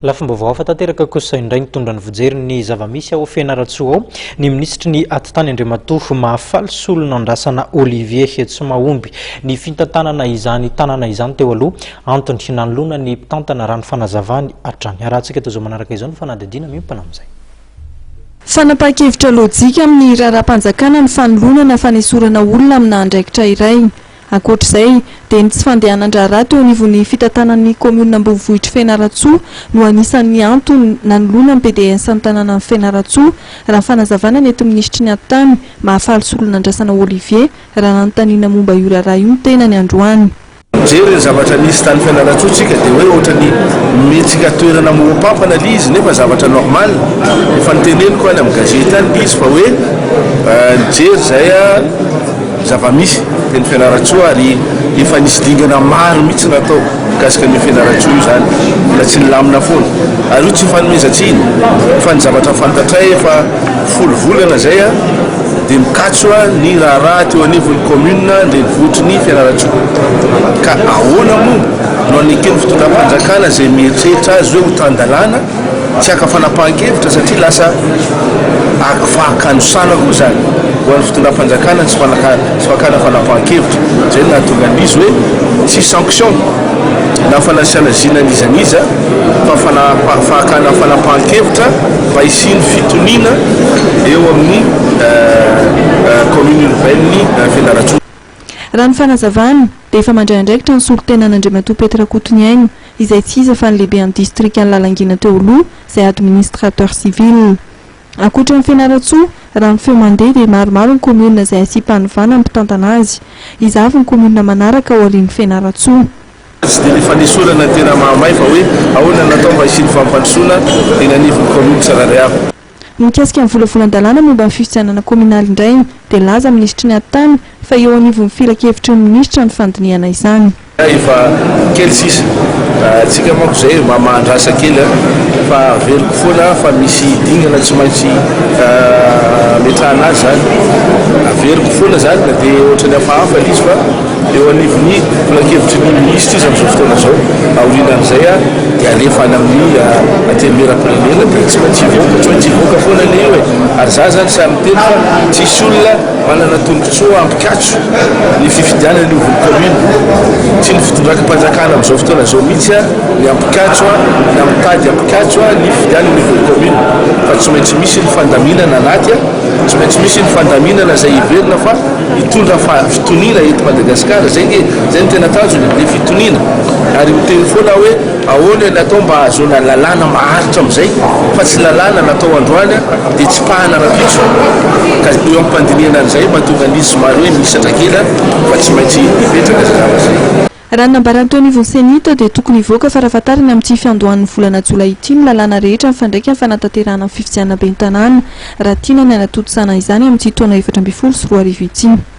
Lafim-baovao fatateraka kosa indray nitondra ny fijeriny zavamisy ao Fianaratsoa ao ny ministry ny atitany Andriamatoa mahafaly solona andrasana Olivier Hetsomaomby ny fitantanana izany tanana izany teo aloha antony nanolona ny mpitantana rano fanazavany hatrany arahantsika teo zao manaraka izao ny fanadidina miompana amin'izay. Fanapahan-kevitra lojika amin'ny raharaham-panjakana ny fanolonana fanesorana olona amina andraikitra iray. Ankoatr'izay dia ny tsy fandehanan-draharaha teo anivon'ny fitantanan'ny komuna Ambonivohitra Fianaratsoa no anisan'ny antony nanolona ny PDS ny tanàna ny Fianaratsoa raha fanazavana ny eto ministry ny atitany mahafaly solona andrasana Olivier raha nanontaniana momba io raharaha io ny tenany androany. Jery ny zavatra nisy tany Fianaratsoa tsika dia hoe ohatrany metsika toerana moapampana li izy nefa zavatra normal efa niteneny koa any amin'ny gazety any li izy fa hoe jery zay zavamisy teny Fianaratsoa ary efa nisy dingana maro mihitsy natao mikasika ny Fianaratsoa io zany mbola tsy nilamina foana ary io tsy fanomezantsiny fa ny zavatra fantatray efa folo volana zay dia mikatso ny raharaha teo anivon'ny commune Andrenivohitry ny Fianaratsoa ka ahoana moa no anekeny fitondram-panjakana zay mieritreritra azy hoe ho tandalana tsy aka fanapahan-kevitra satria lasa fakanosanako koa zany ho an'ny fitondram-panjakana tsy fakana fanapahan-kevitra zay nahatonga an'izy hoe tsy sanction na fanasiana zinan'izaniza fa fakana fanapahan-kevitra mba hisiny fitoniana eo amin'ny commune urbaine Fianaratsoa. Raha ny fanazavana dia efa mandray andraikitra ny solotenan'Andriamatoa Petra Kotomyaina izay tsy iza fa ny lehibe any distrika ny Lalangina teo aloha izay administrateur civil. Ankoatra ny Fianaratsoa raha ny feo mandeha dia maromaro ny komuna izay asipanoivana ny mpitantana azy. Izavy ny komuna manaraka ao aorian'ny Fianaratsoa. Tsy dia fanesorana tena mahamay fa hoe ahoana natao mba hisiny fampandrosoana tena anivon'ny komuna tsirairay avy. Mikasika ny volavolan-dalàna momba ny fifidianana kominaly indray dia laza ministry ny atitany fa eo anivon'ny filakevitry ny ministra ny fandiniana izany. Efa kely sisa tsika manko zay mahandrasa kely fa veriko foana fa misy dingana tsy maintsy metrahana azy zany averiko foana zany na dia ohatrany hafahafa izy fa eo anivon'ny filakevitry ny ministra izy amin'izao fotoana zao aorinan'izay dia alefa any amin'ny atemeram-pirenena dia tsy maintsy hivoaka foana le io ary za zany samy teny fa tsisy olona manana tombotsoa ampikatso ny fifidianana ny ovon'ny commune tsy ny fitondram-panjakana amin'izao fotoana zao mihitsy ny ampikatso na mitady ampikatso ny fifidianana ny ovon'ny commune fa tsy maintsy misy ny fandaminana anaty tsy maintsy misy ny fandaminana zay iverina fa hitondra fitoniana eto Madagasikara zay ny tena tanjony le fitoniana ary miteny foana hoe ahoana natao mba azona lalàna maharitra amin'izay fa tsy lalàna natao androany dia tsy pahana rapitso ka eo ampandiniana an'izay mahatonga an'izy somary hoe misatra kely fa tsy maintsy hipetraka zay zavatra zay. Raha nambarany teo anivon'ny senita dia tokony hivoaka farafatarina amin'ny tsy fiandohan'ny volana Jolay ity ny lalàna rehetra mifandraika amin'ny fanatanterahana amin'ny fifidianana ben'ny tanàna raha tiana ny hanatotosana izany amin'ny taona 2024 ity.